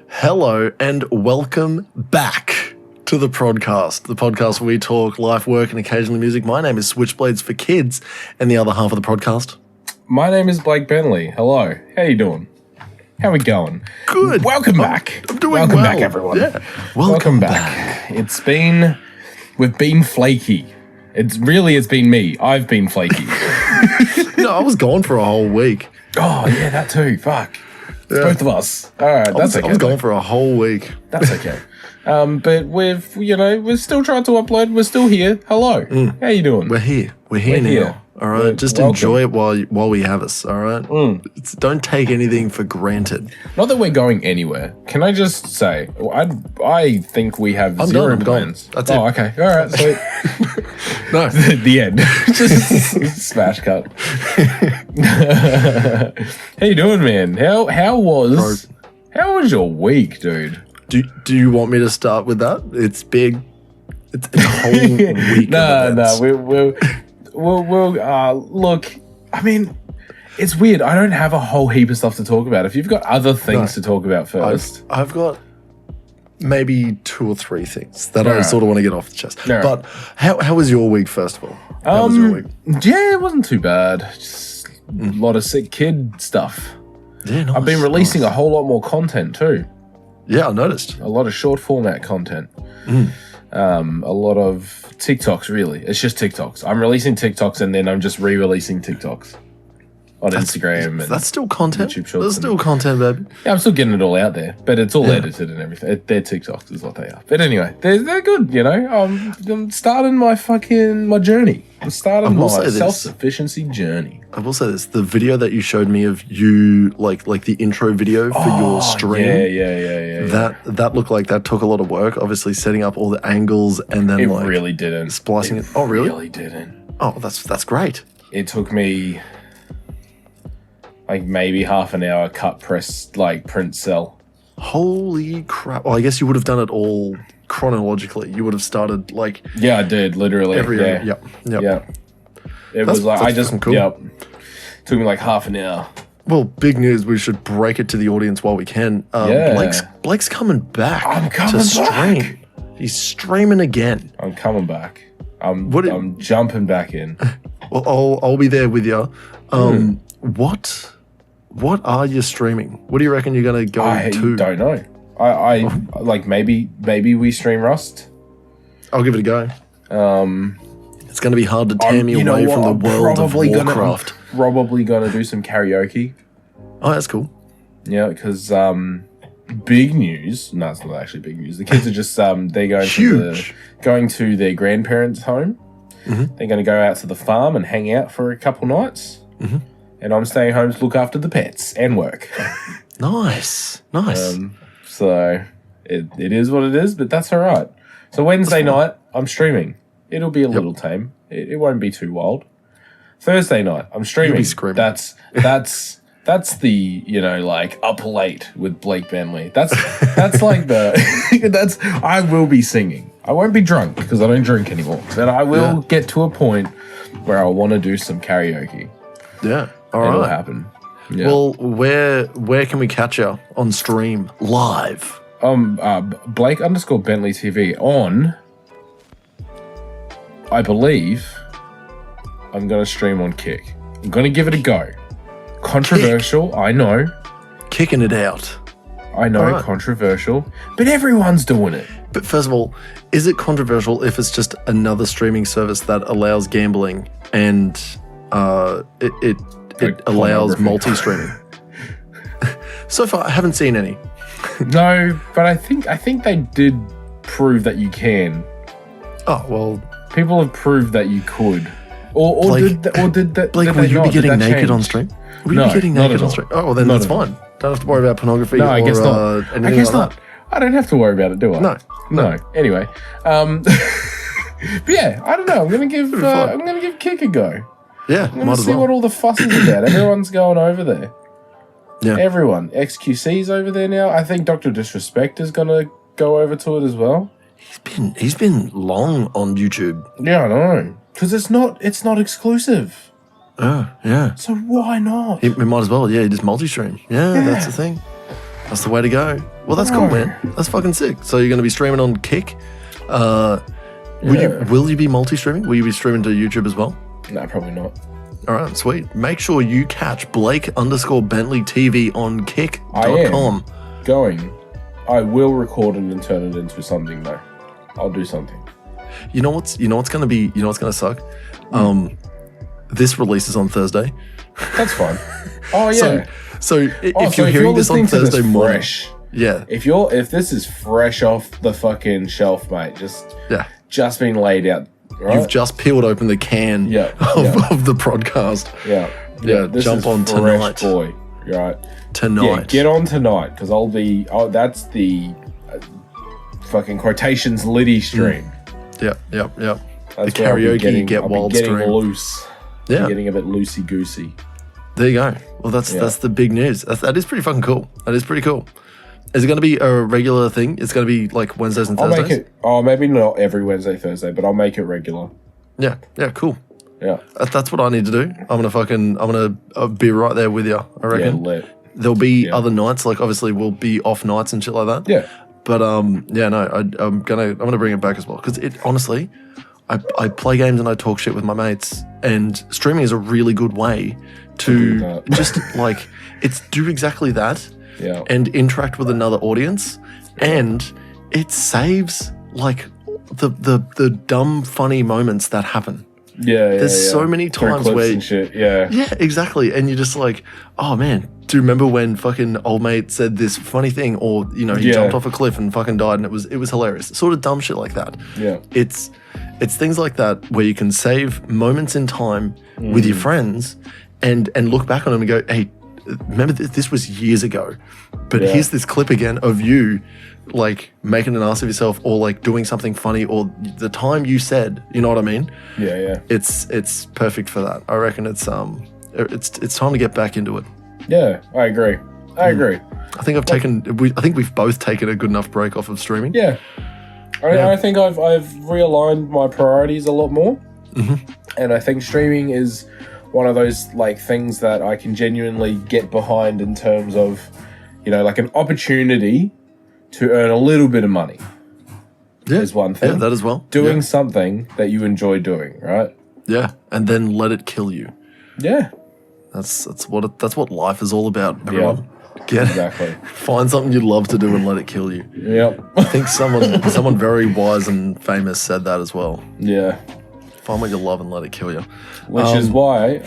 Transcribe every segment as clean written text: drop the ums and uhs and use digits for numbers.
hello, and welcome back to the podcast where we talk life, work, and occasionally music. My name is SwitchBladesForKids, and the other half of the podcast. My name is Blake Bentley. Hello. How you doing? How we going? Good. Welcome back. I'm doing Welcome well. back, everyone. Yeah. Welcome back. We've been flaky. It's been me. I've been flaky. No, I was gone for a whole week. Oh, yeah, that too. Fuck. It's both of us. All right, that's okay. I was gone for a whole week. That's okay. But we're still trying to upload. We're still here. Hello. How you doing? We're here. We're here now. All right. Just welcome. enjoy it while we have us. All right. Don't take anything for granted. Not that we're going anywhere. Can I just say, I think we have zero plans. That's it. Oh, okay. All right. Sweet. No. The end. Just smash cut. How you doing, man? How was your week, dude? Do you want me to start with that? It's big. It's a whole week. No. We'll look. I mean, it's weird. I don't have a whole heap of stuff to talk about. If you've got other things to talk about first, I've got maybe 2 or 3 things that I sort of want to get off the chest. But how was your week, first of all? How was your week? Yeah, it wasn't too bad. Just a lot of sick kid stuff. Yeah, nice, I've been releasing a whole lot more content too. Yeah, I noticed. A lot of short format content. A lot of TikToks, really. It's just TikToks. I'm releasing TikToks and then I'm just re-releasing TikToks on Instagram. That's still content. YouTube Shorts. That's still content, baby. Yeah, I'm still getting it all out there, but it's all edited and everything. They're TikToks is what they are. But anyway, they're good, you know. I'm starting my journey. I'm starting my self-sufficiency journey. I will say this: the video that you showed me of you, like the intro video for your stream. Yeah. That looked like that took a lot of work. Obviously, setting up all the angles and then really didn't splicing it. Oh, really? Really didn't. Oh, that's great. It took me like maybe half an hour cut, press, print, sell. Holy crap! Well, I guess you would have done it all chronologically. You would have started Yeah, I did literally. Yep. It was cool. Yep. Took me like half an hour. Well, big news. We should break it to the audience while we can. Blake's coming back. I'm coming back. He's streaming again. I'm coming back. I'm jumping back in. Well, I'll be there with you. What are you streaming? What do you reckon you're going to go to? I don't know. I maybe we stream Rust. I'll give it a go. It's going to be hard to tear me away from the World of Warcraft. Probably going to do some karaoke. Oh, that's cool. Yeah, because big news. No, it's not actually big news. The kids are just they're going to their grandparents' home. They're going to go out to the farm and hang out for a couple nights. And I'm staying home to look after the pets and work. Nice. So it is what it is, but that's all right. So Wednesday night, I'm streaming. It'll be a little tame. It won't be too wild. Thursday night, I'm streaming. You'll be screaming. That's the up late with Blake Bentley. That's like I will be singing. I won't be drunk because I don't drink anymore. But I will get to a point where I want to do some karaoke. Yeah. All right. It'll happen. Yeah. Well, where can we catch you on stream live? Blake_Bentley TV on. I believe I'm gonna stream on Kick. I'm gonna give it a go. Controversial, I know. Kicking it out. I know, controversial, but everyone's doing it. But first of all, is it controversial if it's just another streaming service that allows gambling and it allows multi-streaming? So far, I haven't seen any. No, but I think they did prove that you can. Oh well, people have proved that you could. Or did that? Blake, will you be getting naked on stream? Will you be getting naked on stream? Oh, well, then that's fine. Don't have to worry about pornography or anything like that. I don't have to worry about it, do I? No. Anyway, but yeah, I don't know. I'm gonna give Kick a go. Yeah, I'm gonna see what all the fuss is about. Everyone's going over there. Yeah, everyone. XQC's over there now. I think Dr. Disrespect is gonna go over to it as well. He's been long on YouTube. Yeah, I know. Because it's not exclusive. Oh, yeah. So why not? We might as well, just multi-stream. Yeah, that's the thing. That's the way to go. Well, that's cool, man. That's fucking sick. So you're going to be streaming on Kick. Will you be multi-streaming? Will you be streaming to YouTube as well? No, probably not. All right, sweet. Make sure you catch Blake_Bentley TV on kick.com. I will record it and turn it into something though. I'll do something. You know what's gonna suck? This releases on Thursday. That's fine. Oh yeah. So if you're hearing this on Thursday morning, yeah. If this is fresh off the fucking shelf, mate, just been laid out. Right? You've just peeled open the can of the podcast. Yeah. This jump is on fresh, tonight, boy. Right. Tonight. Yeah, get on tonight because I'll be. Oh, that's the fucking quotations Liddy stream. Yep. That's the karaoke get wild stream. Loose. Yeah. I'm getting a bit loosey goosey. There you go. Well, that's the big news. That is pretty fucking cool. That is pretty cool. Is it going to be a regular thing? It's going to be like Wednesdays and Thursdays? I'll make it. Oh, maybe not every Wednesday, Thursday, but I'll make it regular. Yeah, cool. Yeah. That's what I need to do. I'm gonna be right there with you, I reckon. Yeah, lit. There'll be other nights, like obviously we'll be off nights and shit like that. Yeah. But I'm gonna bring it back as well because it honestly, I play games and I talk shit with my mates, and streaming is a really good way to just like do exactly that. Yeah. And interact with another audience, and it saves like the dumb funny moments that happen. There's so many times where and shit. Yeah, exactly, and you're just like, oh man, do you remember when fucking old mate said this funny thing, or he jumped off a cliff and fucking died, and it was hilarious, sort of dumb shit like that. Yeah, it's things like that where you can save moments in time with your friends and look back on them and go, hey, remember this was years ago, but here's this clip again of you like making an ass of yourself or like doing something funny or the time you said, you know what I mean? Yeah. It's perfect for that. I reckon it's time to get back into it. Yeah, I agree. I think we've both taken a good enough break off of streaming. Yeah. I think I've realigned my priorities a lot more. Mm-hmm. And I think streaming is one of those like things that I can genuinely get behind in terms of, like an opportunity to earn a little bit of money. Yeah. Is one thing. Yeah, that as well. Doing something that you enjoy doing, right? Yeah, and then let it kill you. Yeah. That's what life is all about, everyone. Yeah. Exactly. Find something you love to do and let it kill you. Yep. I think someone very wise and famous said that as well. Yeah. Find what you love and let it kill you. Which is why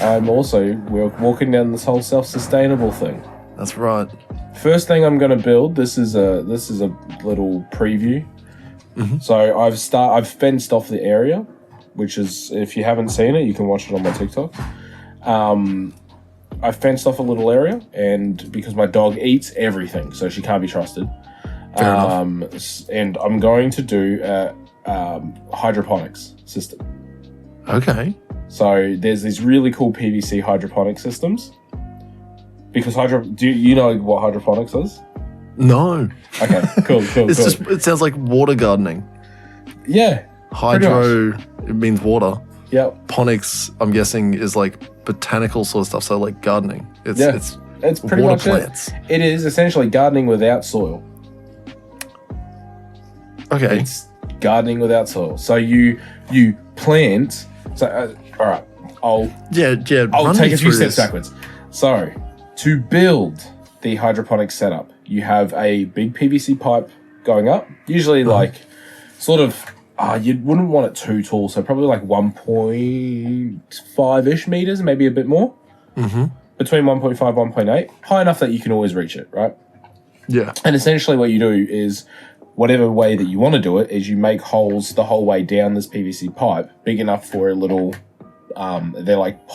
we're walking down this whole self-sustainable thing. That's right. First thing I'm going to build. This is a little preview. Mm-hmm. So I've fenced off the area, which is, if you haven't seen it, you can watch it on my TikTok. I fenced off a little area, and because my dog eats everything, so she can't be trusted. Fair enough. And I'm going to do a hydroponics system. Okay. So there's these really cool PVC hydroponic systems. Because do you know what hydroponics is? No. Okay, cool. It sounds like water gardening. Yeah. Hydro, it means water. Yep. Ponics, I'm guessing, is like botanical sort of stuff, so like gardening. It's pretty water much plants. It is essentially gardening without soil. Okay. It's gardening without soil. So you plant. So all right, I'll take a few steps backwards. So to build the hydroponic setup, you have a big PVC pipe going up, usually like sort of. You wouldn't want it too tall, so probably like 1.5-ish meters, maybe a bit more. Mm-hmm. Between 1.5 1.8, high enough that you can always reach it, right? Yeah. And essentially what you do is, whatever way that you want to do it, is you make holes the whole way down this PVC pipe, big enough for a little, they're like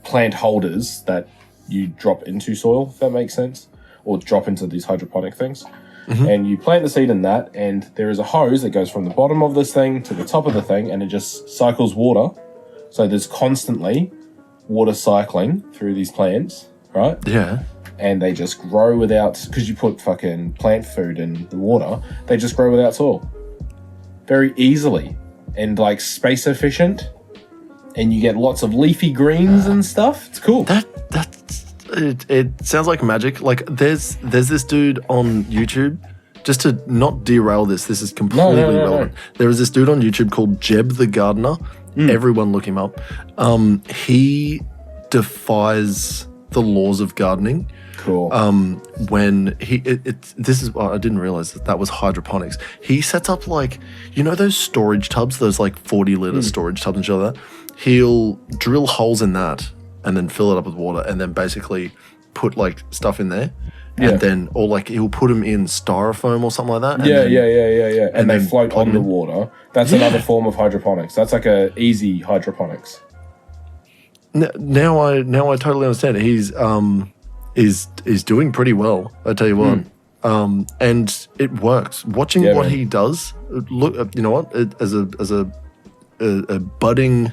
plant holders that you drop into soil, if that makes sense, or drop into these hydroponic things. Mm-hmm. And you plant the seed in that, and there is a hose that goes from the bottom of this thing to the top of the thing, and it just cycles water. So there's constantly water cycling through these plants, right? Yeah. And they just grow without, because you put fucking plant food in the water, they just grow without soil. Very easily. And like space efficient. And you get lots of leafy greens and stuff. It's cool. It sounds like magic. Like there's this dude on YouTube. Just to not derail this is completely relevant. There is this dude on YouTube called Jeb the Gardener. Everyone look him up. He defies the laws of gardening. Cool. When this is I didn't realize that was hydroponics. He sets up like those storage tubs, those like 40-liter storage tubs and shit like that. He'll drill holes in that and then fill it up with water and then basically put like stuff in there. And then, or like he'll put them in styrofoam or something like that. Yeah. And they float on the water. That's another form of hydroponics. That's like a easy hydroponics. Now I totally understand it. He's is doing pretty well. I tell you what, and it works. Watching what he does. Look, you know what? As a budding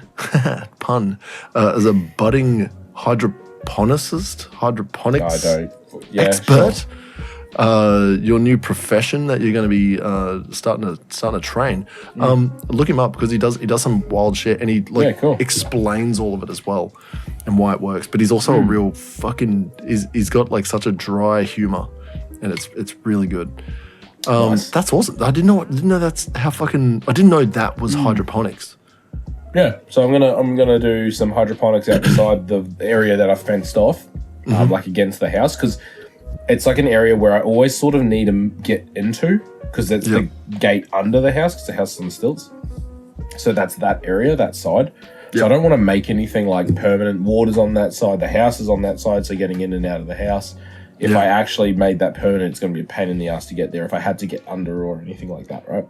pun, as a budding hydroponics expert, your new profession that you're going to be starting to train. Look him up because he does some wild shit and he explains all of it as well and why it works. But he's also a real fucking. He's got like such a dry humor, and it's really good. Nice. That's awesome. I didn't know that's how fucking. I didn't know that was hydroponics. Yeah, so I'm gonna do some hydroponics outside the area that I fenced off, like against the house, because it's like an area where I always sort of need to get into, because it's the gate under the house, because the house is on stilts. So that's that area, that side. So I don't want to make anything like permanent. Water's on that side, the house is on that side, so getting in and out of the house. If I actually made that permanent, it's going to be a pain in the ass to get there if I had to get under or anything like that, right?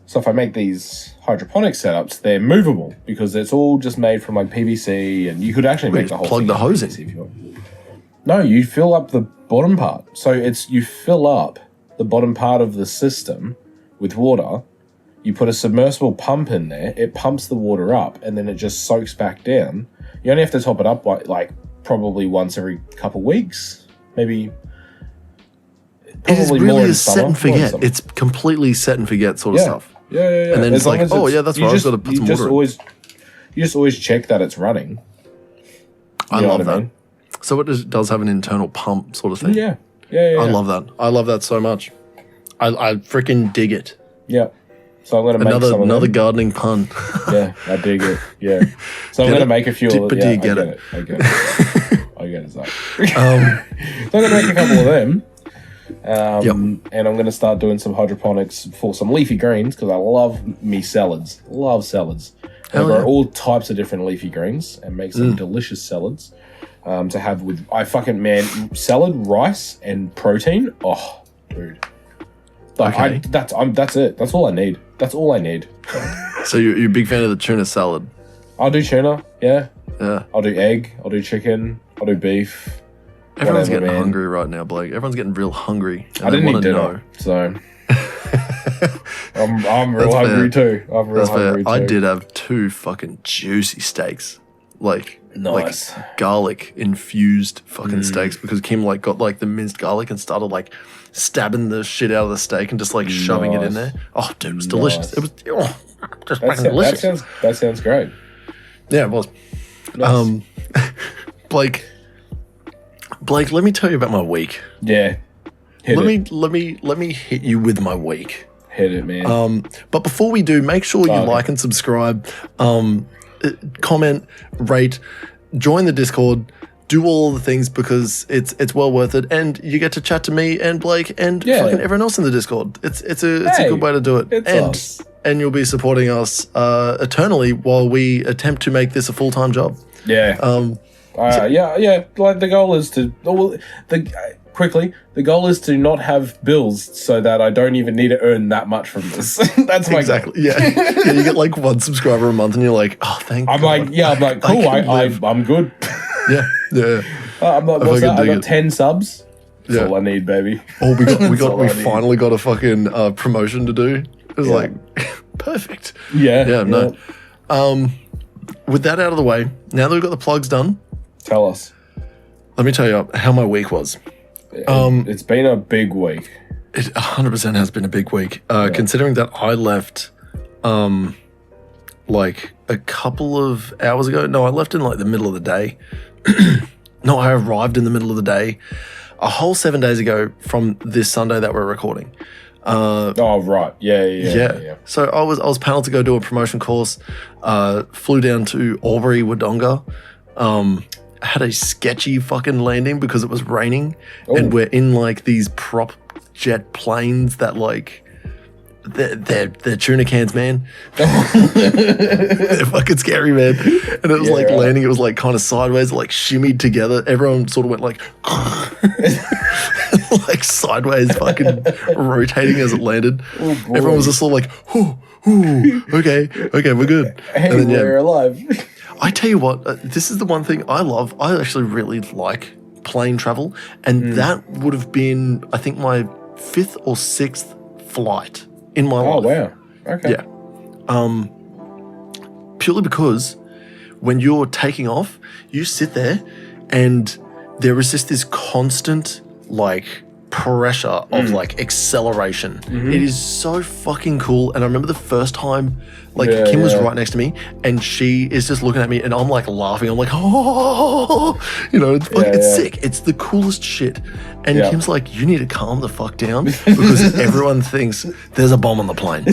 So if I make these hydroponic setups, they're movable because it's all just made from like PVC, and you could actually make the whole plug thing the hose in. If you want. No, you fill up the bottom part. So you fill up the bottom part of the system with water. You put a submersible pump in there. It pumps the water up, and then it just soaks back down. You only have to top it up by like probably once every couple weeks, maybe. It is really a set and forget. It's completely set and forget sort of stuff. Yeah. And then it's like, that's right, I've got to put some water in. You just always check that it's running. I love that. I mean? So it does have an internal pump sort of thing. Yeah. I love that. I love that so much. I freaking dig it. Yeah. So I'm going to make another gardening pun. Yeah, I dig it. Yeah. So I'm going to make a few. But do you get it? I get it. I get it, Zach. So I'm going to make a couple of them. And I'm going to start doing some hydroponics for some leafy greens because I love me salads. Love salads. I grow all types of different leafy greens and make some delicious salads to have with. Salad, rice, and protein. Oh, dude. Okay. That's it. That's all I need. That's all I need. So you're a big fan of the tuna salad? I'll do tuna. Yeah. Yeah. I'll do egg. I'll do chicken. I'll do beef. Everyone's getting hungry right now, Blake. Everyone's getting real hungry. I didn't eat dinner, so I'm real hungry too. I'm real hungry too. I did have 2 fucking juicy steaks, like garlic infused fucking steaks, because Kim like got like the minced garlic and started like stabbing the shit out of the steak and just like shoving it in there. Oh, dude, it was delicious. It was just fucking delicious. That sounds great. Yeah, it was. Nice. Blake, let me tell you about my week. Yeah. Let me hit you with my week. Hit it, man. But before we do, make sure you like and subscribe, comment, rate, join the Discord, do all the things because it's well worth it, and you get to chat to me and Blake and fucking everyone else in the Discord. It's a good way to do it. And you'll be supporting us eternally while we attempt to make this a full-time job. Yeah. Like the goal is to the goal is to not have bills so that I don't even need to earn that much from this. That's my goal. Yeah. You get like 1 subscriber a month, and you're like, oh, thank God. I'm like, cool. I'm good. Yeah. I'm like, what's that? I got 10 subs. That's all I need, baby. Oh, we finally got a fucking promotion to do. It was like perfect. Yeah. No. With that out of the way, now that we've got the plugs done, tell us. Let me tell you how my week was. It's been a big week. It 100% has been a big week. Considering that I left like a couple of hours ago. No, I left in like the middle of the day. No, I arrived in the middle of the day, a whole 7 days ago from this Sunday that we're recording. Oh, right. Yeah. So I was paneled to go do a promotion course, flew down to Albury, Wodonga, had a sketchy fucking landing because it was raining, and we're in like these prop jet planes that like, they're tuna cans, man. They're fucking scary, man. And it was landing, it was like kind of sideways, like shimmied together. Everyone sort of went like, like sideways, fucking rotating as it landed. Everyone was just sort of like, okay, we're good. Hey, and then, we're alive. I tell you what, this is the one thing I love. I actually really like plane travel, and that would have been, I think, my 5th or 6th flight in my life. Oh, wow. Okay. Yeah. Purely because when you're taking off, you sit there and there is just this constant, like, pressure of, like, acceleration. It is so fucking cool. And I remember the first time, like, Kim was right next to me and she is just looking at me and I'm, like, laughing. I'm like, oh, you know, it's sick. It's the coolest shit. And Kim's like, you need to calm the fuck down because everyone thinks there's a bomb on the plane.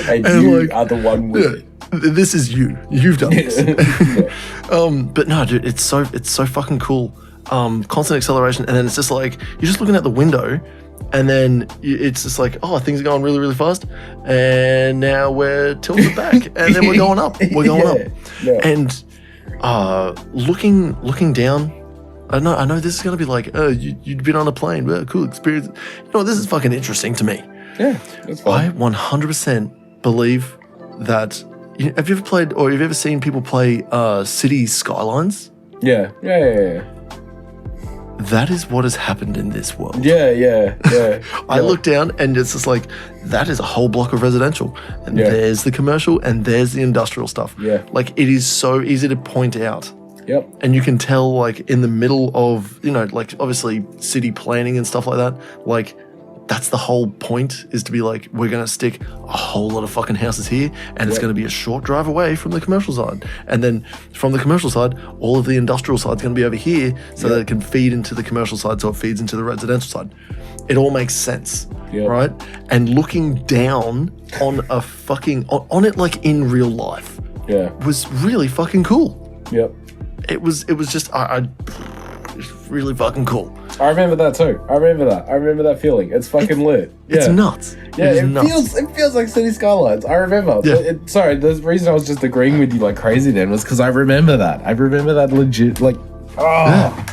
And you like, are the one with it. This is you. You've done this. But no, dude, it's so fucking cool. Constant acceleration, and then it's just like you're just looking out the window, and then it's just like, oh, things are going really, really fast, and now we're tilted back, and then we're going up. And looking down. I know this is gonna be like, oh, you'd been on a plane, well, cool experience. You know, this is fucking interesting to me. Yeah, that's fine. I 100% believe that. Have you ever played, or have you ever seen people play City Skylines? Yeah. That is what has happened in this world. Yeah. I look down and it's just like, that is a whole block of residential. And there's the commercial and there's the industrial stuff. Yeah. Like, it is so easy to point out. Yep. And you can tell, like, in the middle of, you know, like, obviously city planning and stuff like that, like, that's the whole point, is to be like, we're going to stick a whole lot of fucking houses here and it's going to be a short drive away from the commercial side. And then from the commercial side, all of the industrial side is going to be over here so that it can feed into the commercial side, so it feeds into the residential side. It all makes sense, right? And looking down on a fucking, on it like in real life was really fucking cool. Yep. It was just, it's really fucking cool. I remember that too. I remember that feeling. It's fucking lit. It's nuts. Yeah, it feels like City Skylines. I remember. Yeah. Sorry, the reason I was just agreeing with you like crazy then was because I remember that. I remember that legit. Like, yeah,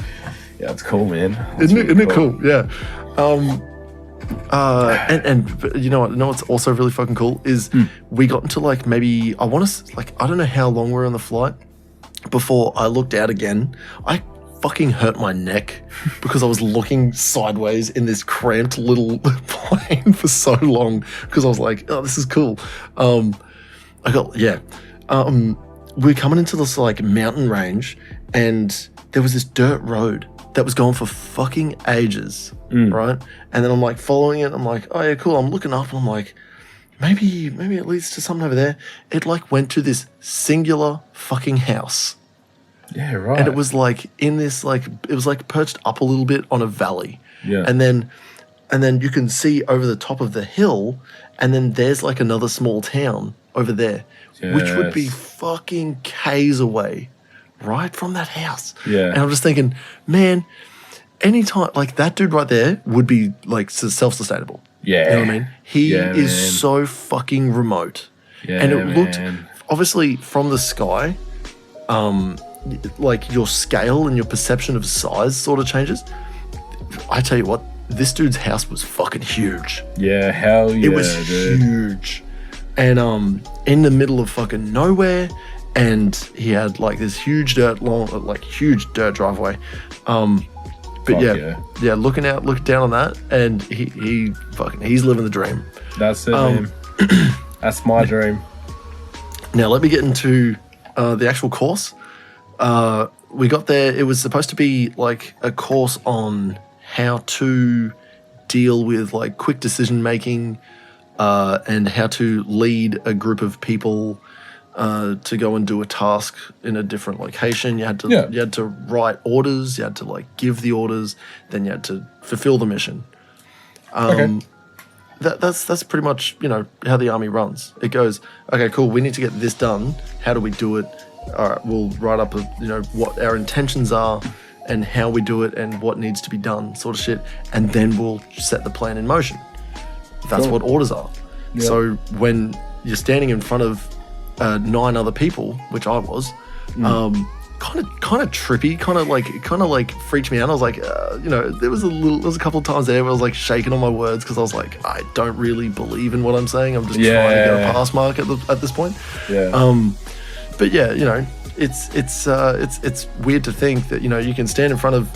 it's cool, man. Isn't it cool? Yeah. And you know what's also really fucking cool is we got into like maybe I don't know how long we were on the flight before I looked out again. I fucking hurt my neck because I was looking sideways in this cramped little plane for so long because I was like, oh, this is cool. We're coming into this like mountain range and there was this dirt road that was going for fucking ages, right? And then I'm like following it. I'm like, oh yeah, cool. I'm looking up and I'm like, maybe it leads to something over there. It like went to this singular fucking house. Yeah, right. And it was like in this like, it was like perched up a little bit on a valley. Yeah. And then you can see over the top of the hill, and then there's like another small town over there, which would be fucking K's away, right from that house. Yeah. And I'm just thinking, man, anytime, like that dude right there would be like self-sustainable. Yeah. You know what I mean? He is so fucking remote. Yeah, and it looked, obviously from the sky, like your scale and your perception of size sort of changes. I tell you what, this dude's house was fucking huge. Yeah, hell yeah. It was huge. And in the middle of fucking nowhere, and he had like this huge dirt driveway. But looking down on that, and he's living the dream. That's it, man. That's my dream. Now let me get into the actual course. We got there. It was supposed to be like a course on how to deal with like quick decision making, and how to lead a group of people, to go and do a task in a different location. You had to write orders. You had to like give the orders. Then you had to fulfill the mission. That's pretty much how the army runs. It goes, okay, cool. We need to get this done. How do we do it? All right, we'll write up what our intentions are and how we do it and what needs to be done, sort of shit. And then we'll set the plan in motion. That's what orders are. Yeah. So when you're standing in front of 9 other people, which I was, kind of trippy, kind of like freaked me out. I was like, there was a couple of times there where I was like shaking on my words because I was like, I don't really believe in what I'm saying. I'm just trying to get a pass mark at this point. Yeah. But yeah, it's weird to think that you can stand in front of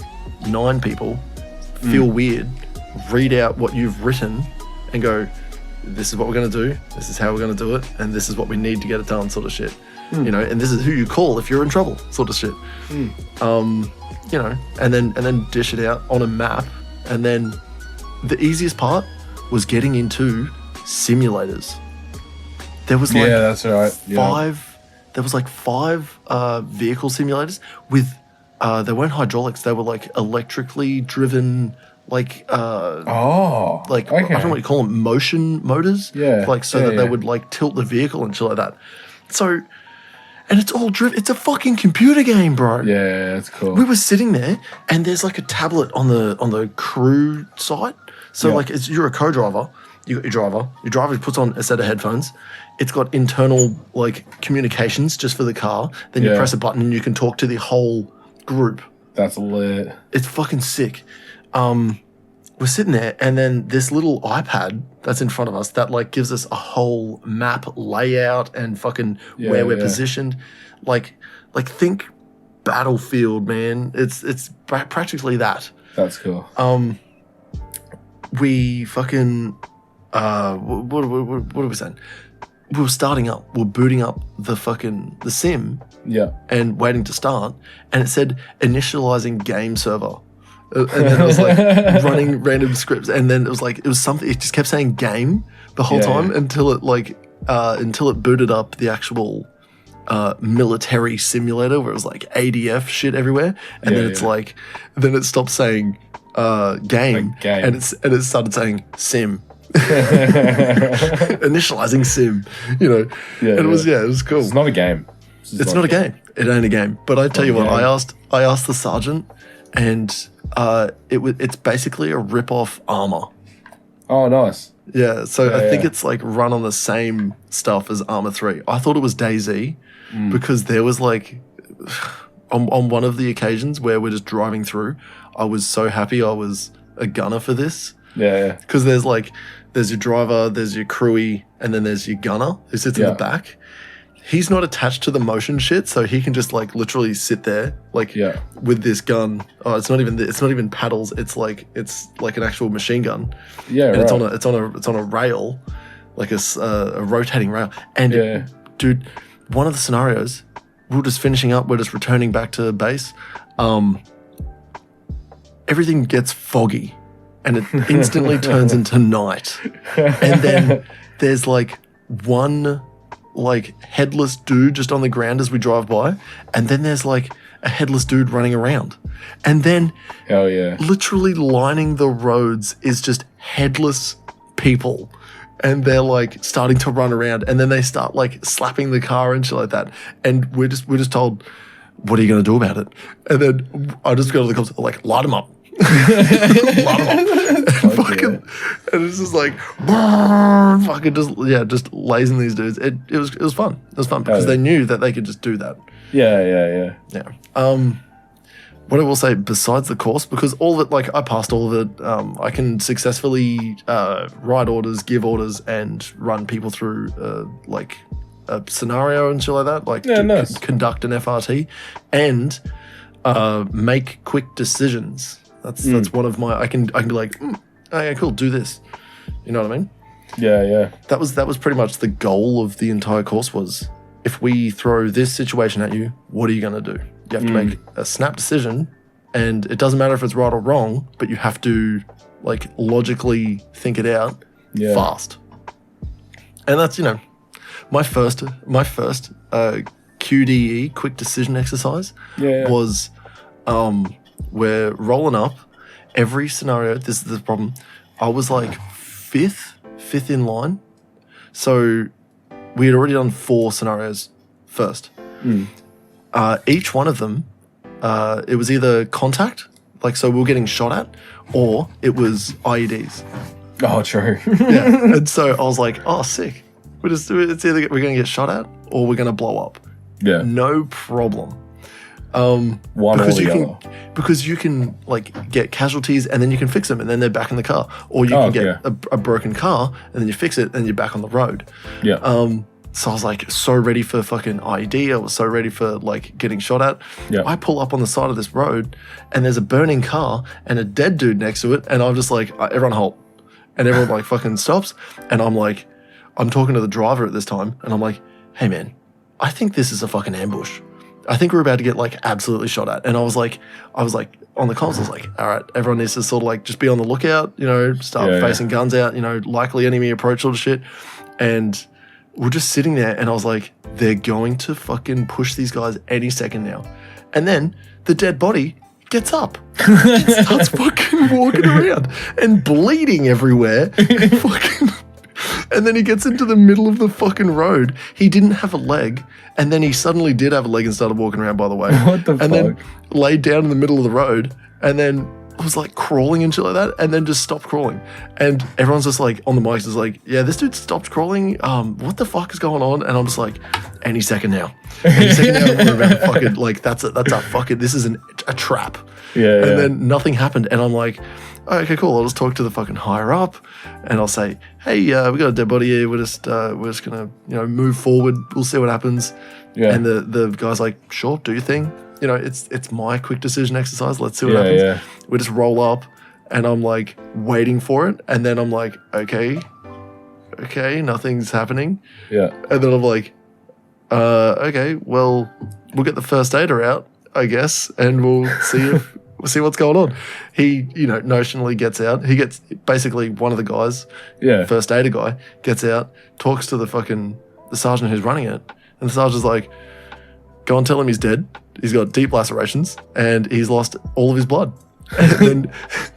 9 people, feel weird, read out what you've written, and go, this is what we're going to do, this is how we're going to do it, and this is what we need to get it done, sort of shit. And this is who you call if you're in trouble, sort of shit. And then dish it out on a map. And then the easiest part was getting into simulators. There was like that's right. There was like 5 vehicle simulators with they weren't hydraulics, they were like electrically driven, like I don't know what you call them, motion motors. Yeah. Like that they would like tilt the vehicle and shit like that. So, and it's all driven. It's a fucking computer game, bro. Yeah, that's cool. We were sitting there, and there's like a tablet on the crew site. So like, you're a co-driver. You got your driver. Your driver puts on a set of headphones. It's got internal like communications just for the car. Then you press a button and you can talk to the whole group. That's lit. It's fucking sick. We're sitting there, and then this little iPad that's in front of us that like gives us a whole map layout and fucking where we're positioned. Like think Battlefield, man. It's practically that. That's cool. We fucking what are we saying? We were starting up. We were booting up the sim. Yeah. And waiting to start, and it said initializing game server. And then it was like running random scripts, and then it was something. It just kept saying game the whole time until it booted up the actual military simulator where it was like ADF shit everywhere, and then it stopped saying game, and it started saying sim. Initializing sim, and it was cool. It's not a game. It's not a game. It ain't a game. But I tell you what, I asked the sergeant, and it's basically a rip-off Armour. Oh, nice. Yeah, so I think it's like run on the same stuff as Armour 3. I thought it was DayZ because there was like on one of the occasions where we're just driving through, I was so happy I was a gunner for this. Yeah. Because there's your driver, there's your crewie, and then there's your gunner who sits in the back. He's not attached to the motion shit, so he can just like literally sit there with this gun. Oh, it's not even paddles. It's like an actual machine gun. Yeah, and right. it's on a rail, like a rotating rail. And dude, one of the scenarios, we're just finishing up. We're just returning back to base. Everything gets foggy, and it instantly turns into night. And then there's like one like headless dude just on the ground as we drive by, and then there's like a headless dude running around, and then literally lining the roads is just headless people, and they're like starting to run around, and then they start like slapping the car and shit like that, and we're just told, what are you going to do about it? And then I just go to the cops, like, light them up. And it's just like fucking just lazing these dudes. It was fun. It was fun because they knew that they could just do that. Yeah. What I will say besides the course, because all of it, like I passed all of it, I can successfully write orders, give orders, and run people through like a scenario and shit like that. Like conduct an FRT and make quick decisions. That's one of my. I can be like, okay, cool, do this. You know what I mean? Yeah. That was pretty much the goal of the entire course. Was if we throw this situation at you, what are you going to do? You have to make a snap decision, and it doesn't matter if it's right or wrong, but you have to like logically think it out fast. And that's My first QDE, quick decision exercise, was we're rolling up every scenario. This is the problem. I was like fifth in line. So we had already done 4 scenarios first. Each one of them, it was either contact, like so we were getting shot at, or it was IEDs. Oh, true. Yeah. And so I was like, oh, sick. It's either we're going to get shot at or we're going to blow up. Yeah. No problem. One because or the you other. because you can like get casualties and then you can fix them and then they're back in the car, or you can get a broken car and then you fix it and you're back on the road. Yeah. So I was like so ready for fucking IED. I was so ready for like getting shot at. Yeah. I pull up on the side of this road and there's a burning car and a dead dude next to it, and I'm just like, everyone halt, and everyone like fucking stops, and I'm like, I'm talking to the driver at this time and I'm like, hey man, I think this is a fucking ambush. I think we're about to get like absolutely shot at. And I was like on the comms, I was like, all right, everyone needs to sort of like just be on the lookout, start facing guns out, likely enemy approach sort of shit. And we're just sitting there and I was like, they're going to fucking push these guys any second now. And then the dead body gets up and starts fucking walking around and bleeding everywhere. And then he gets into the middle of the fucking road. He didn't have a leg, and then he suddenly did have a leg and started walking around, by the way. What the fuck? And then laid down in the middle of the road, and then was like crawling and shit like that, and then just stopped crawling. And everyone's just like on the mics is like, yeah, this dude stopped crawling. What the fuck is going on? And I'm just like, any second now. Any second now, we're about to fucking like that's a fucking, this is a trap. Yeah. And then nothing happened, and I'm like, oh, okay, cool. I'll just talk to the fucking higher up, and I'll say, hey, we got a dead body here. We're just gonna move forward. We'll see what happens. Yeah. And the guy's like, sure, do your thing. It's my quick decision exercise. Let's see what happens. Yeah. We just roll up, and I'm like waiting for it, and then I'm like, okay, nothing's happening. Yeah. And then I'm like, okay, well, we'll get the first aider out, I guess, and we'll see what's going on. He, notionally gets out. He gets basically one of the guys, first aider guy, gets out, talks to the sergeant who's running it, and the sergeant's like, go and tell him he's dead. He's got deep lacerations and he's lost all of his blood. And then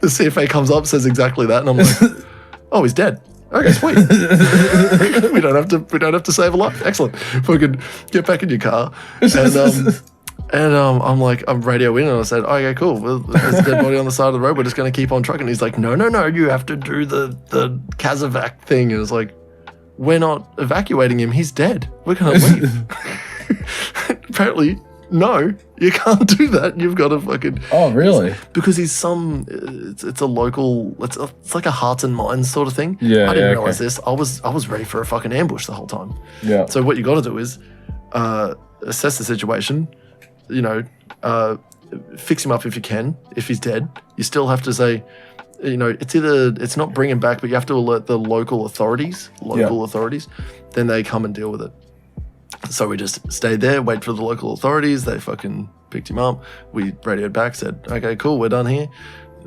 the CFA comes up, says exactly that, and I'm like, oh, he's dead. Okay, sweet. we don't have to save a life. Excellent. Fucking get back in your car. And I'm like, I'm radio in, and I said, okay, cool. Well, there's a dead body on the side of the road. We're just going to keep on trucking. He's like, no, you have to do the Casevac thing. And it's like, we're not evacuating him. He's dead. We're going to leave. Apparently, no, you can't do that. You've got to fucking... Oh, really? Because it's a local... It's like a hearts and minds sort of thing. Yeah, I didn't realize this. I was ready for a fucking ambush the whole time. Yeah. So what you got to do is assess the situation, fix him up if you can. If he's dead, you still have to say, it's not bring him back, but you have to alert the local authorities. Then they come and deal with it. So we just stayed there, wait for the local authorities. They fucking picked him up. We radioed back, said, okay, cool, we're done here.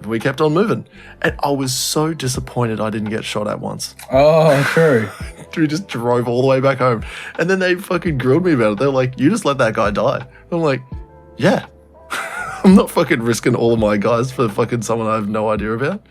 We kept on moving. And I was so disappointed I didn't get shot at once. Oh, true. We just drove all the way back home. And then they fucking grilled me about it. They're like, you just let that guy die. I'm like, yeah. I'm not fucking risking all of my guys for fucking someone I have no idea about.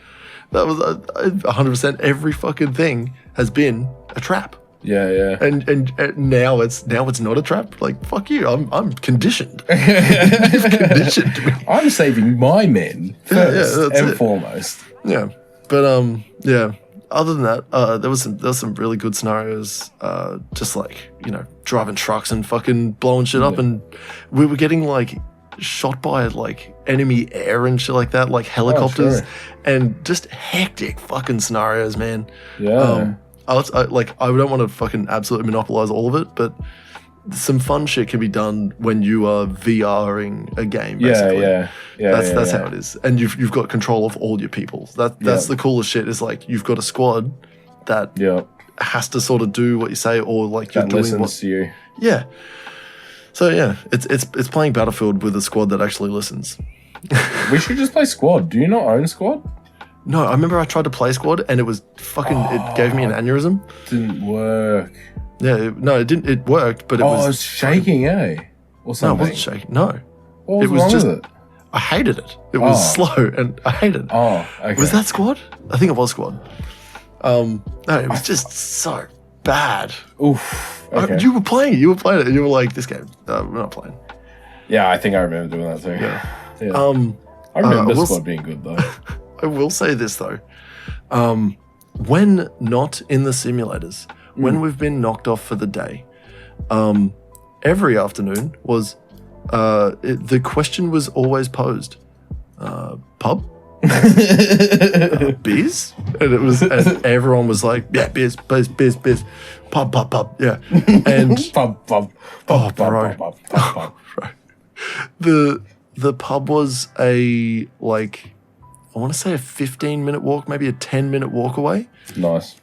That was 100%. Every fucking thing has been a trap. Yeah. And now it's not a trap. Like, fuck you. I'm conditioned. You've conditioned me. I'm saving my men first and foremost. Yeah. But yeah. Other than that, there was some really good scenarios. Just like, driving trucks and fucking blowing shit up, and we were getting like shot by like enemy air and shit like that, like helicopters, and just hectic fucking scenarios, man. Yeah. I don't want to fucking absolutely monopolize all of it, but some fun shit can be done when you are VRing a game, basically. Yeah. That's how it is. And you've got control of all your people. That's the coolest shit, is like you've got a squad that has to sort of do what you say, or like you're doing what to you. Yeah. So yeah, it's playing Battlefield with a squad that actually listens. We should just play squad. Do you not own squad? No, I remember I tried to play squad and it was fucking, it gave me an aneurysm. Didn't work. Yeah, no, it didn't. It worked, but it was. Oh, it's shaking, eh? Or something. No, it wasn't shaking. No, What was wrong with it? I hated it. It was slow, and I hated it. Oh, okay. Was that squad? I think it was squad. No, it was just so bad. Oof. Okay. You were playing it, and you were like, "This game, we're not playing." Yeah, I think I remember doing that too. Yeah. I remember squad being good though. I will say this though, when not in the simulators, when we've been knocked off for the day, every afternoon was the question was always posed: pub, beers, and everyone was like, "Yeah, beers, pub, yeah," and pub. The pub was a I want to say a 15-minute walk, maybe a 10-minute walk away. Nice.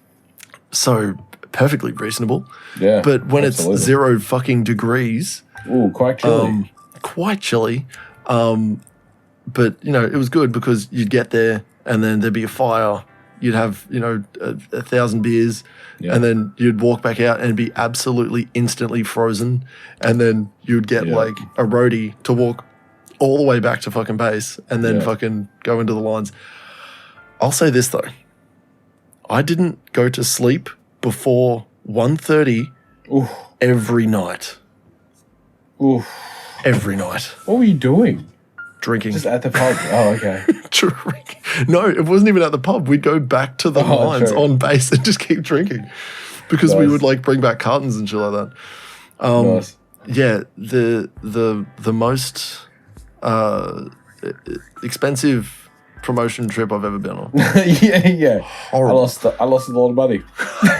So perfectly reasonable. Yeah. But when absolutely. it's 0 fucking degrees, quite chilly. Quite chilly. But it was good because you'd get there and then there'd be a fire. You'd have 1,000 beers, and then you'd walk back out and it'd be absolutely instantly frozen. And then you'd get like a roadie to walk all the way back to fucking base and then fucking go into the lines. I'll say this though. I didn't go to sleep before 1:30 every night. Oof. Every night. What were you doing? Drinking. Just at the pub. Oh, okay. Drink. No, it wasn't even at the pub. We'd go back to the lines on base and just keep drinking because we would like bring back cartons and shit like that. Nice. Yeah, the most expensive promotion trip I've ever been on. yeah. Horrible. I lost a lot of money.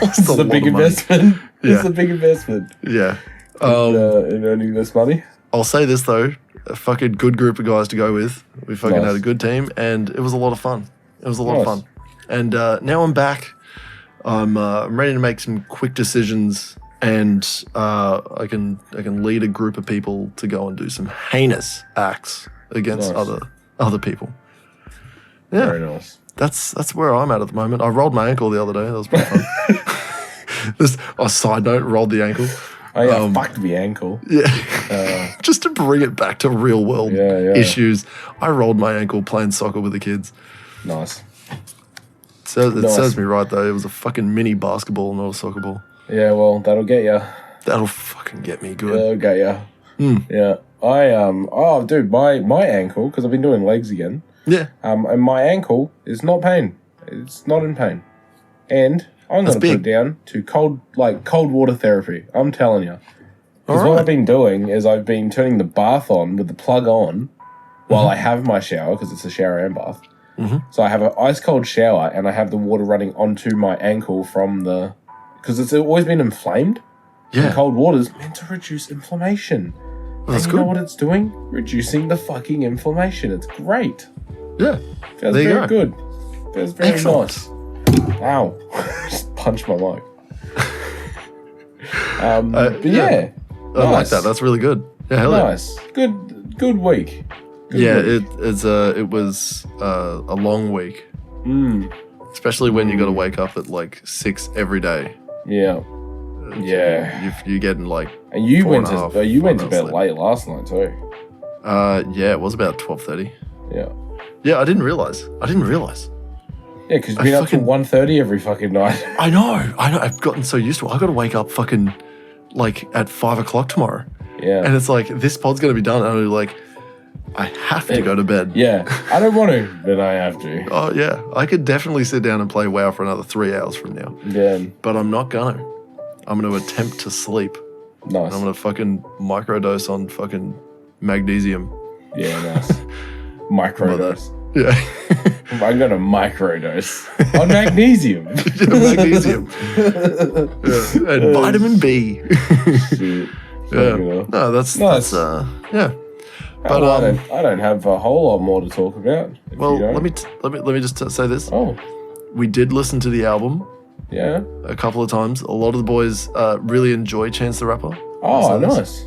It's a big investment. Yeah. It's a big investment. Yeah. In earning this money. I'll say this though, a fucking good group of guys to go with. We fucking had a good team and it was a lot of fun. It was a lot of fun. And now I'm back. I'm ready to make some quick decisions and I can lead a group of people to go and do some heinous acts against other people. Yeah. Very nice. That's where I'm at the moment. I rolled my ankle the other day. That was pretty fun. Just a side note, rolled the ankle. Oh yeah, fucked the ankle. Yeah. Just to bring it back to real world issues. I rolled my ankle playing soccer with the kids. Nice. So it serves me right though. It was a fucking mini basketball, not a soccer ball. Yeah, well, that'll get you. That'll fucking get me good. That'll get you. Yeah. Dude, my ankle, because I've been doing legs again. Yeah. And my ankle is not pain. It's not in pain. And I'm going to put it down to cold water therapy. I'm telling you. Because what I've been doing is I've been turning the bath on with the plug on while I have my shower, because it's a shower and bath. So I have an ice cold shower and I have the water running onto my ankle from the... Because it's always been inflamed. Yeah. And cold water is meant to reduce inflammation. Well, that's and you know what it's doing? Reducing the fucking inflammation. It's great. Yeah. Feels very good. Feels very nice. Ow. Just punched my mic. But yeah. I like that. That's really good. Yeah, hell nice. Good week. It was a long week. Especially when you got to wake up at like 6 every day. Yeah. Yeah. You're getting like. And you went to bed late last night too. Yeah, it was about 12:30. Yeah. Yeah, I didn't realize. Yeah, because you've been up till 1:30 every fucking night. I know. I've gotten so used to it. I got to wake up fucking like at 5 o'clock tomorrow. Yeah. And it's like, this pod's going to be done. And I'm like, I have to go to bed. Yeah. I don't want to, but I have to. Oh, yeah. I could definitely sit down and play WoW for another 3 hours from now. Yeah. But I'm not going to. I'm going to attempt to sleep. Nice. I'm going to fucking microdose on fucking magnesium. Yeah, nice. Microdose. Yeah. I'm going to microdose on magnesium. Magnesium. Yeah. And vitamin B. Shit. Yeah. No, that's yeah. But I don't have a whole lot more to talk about. Well, let me just say this. Oh, we did listen to the album. Yeah. A couple of times. A lot of the boys really enjoy Chance the Rapper. Oh, nice.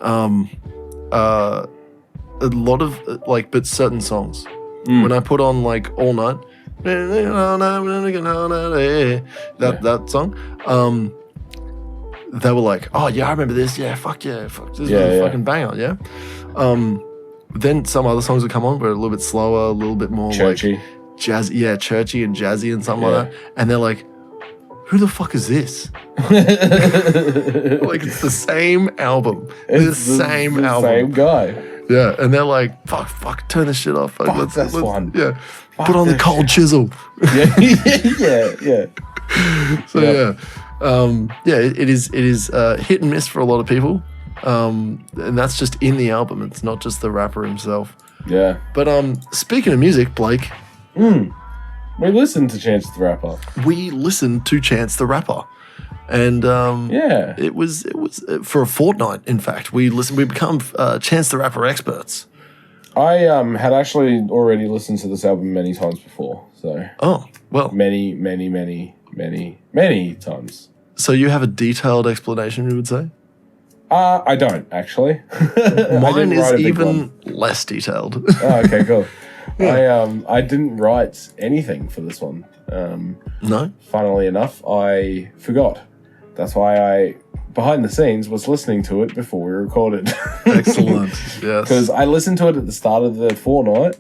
A lot of but certain songs. When I put on like All Night, that song, they were like, oh yeah, I remember this. Yeah, fuck, this is a fucking banger. Yeah. Then some other songs would come on, but a little bit slower, a little bit more churchy, like jazz, churchy and jazzy and something like that. And they're like, who the fuck is this? Like it's the same album. It's the same album. Same guy. Yeah, and they're like, fuck, turn this shit off. Like, let's fun. Yeah. Put on the cold chisel. Yeah. So it is hit and miss for a lot of people. And that's just in the album. It's not just the rapper himself. Yeah. But speaking of music, Blake. We listened to Chance the Rapper. And it was for a fortnight. In fact, we become Chance the Rapper experts. I had actually already listened to this album many times before. So many times. So you have a detailed explanation, you would say? I don't actually. Mine is even less detailed. Oh, okay, cool. Yeah. I didn't write anything for this one. No. Funnily enough, I forgot. That's why I, behind the scenes, was listening to it before we recorded. Excellent. Yes. Because I listened to it at the start of the fortnight,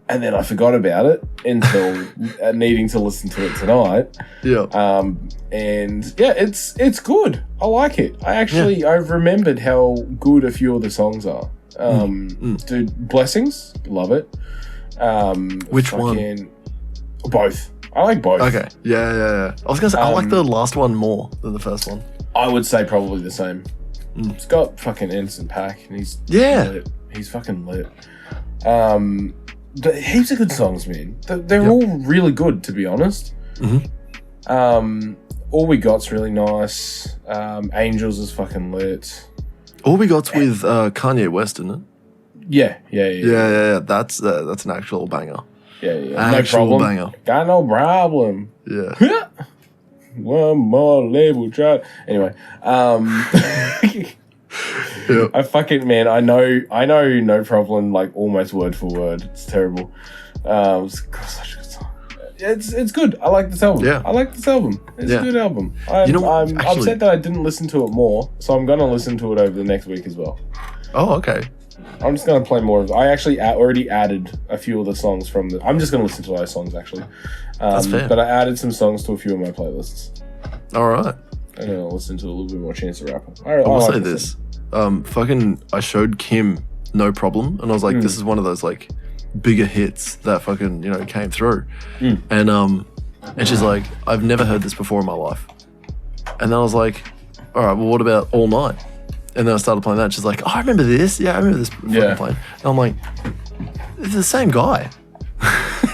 and then I forgot about it until needing to listen to it tonight. Yeah. And yeah, it's good. I like it. I've remembered how good a few of the songs are. Dude, Blessings, love it. Which one? Both. I like both. Okay. Yeah. I was gonna say I like the last one more than the first one. I would say probably the same. It's got fucking Instant Pack, and he's lit. He's fucking lit. Heaps of good songs, man. They're all really good, to be honest. All We Got's really nice. Angels is fucking lit. All We Got's with Kanye West, isn't it? Yeah. That's an actual banger. Yeah. No problem. Banger. Got no problem. Yeah. One more label try. Anyway, I fucking man, I know No Problem like almost word for word. It's terrible. It's such a good song. It's good. I like this album. Yeah. I like this album. It's a good album. I'm upset that I didn't listen to it more, so I'm gonna listen to it over the next week as well. Oh, okay. I'm just gonna play more of it. I actually already added a few of the songs from the. I'm just gonna listen to those songs actually. That's fair. But I added some songs to a few of my playlists. All right. I'm gonna listen to a little bit more Chance the Rapper. I will say this. I showed Kim No Problem, and I was like, this is one of those like bigger hits that fucking came through, and she's like, I've never heard this before in my life, and then I was like, all right, well, what about All Night? And then I started playing that. She's like, oh, I remember this. Yeah, I remember this fucking playing. And I'm like, it's the same guy.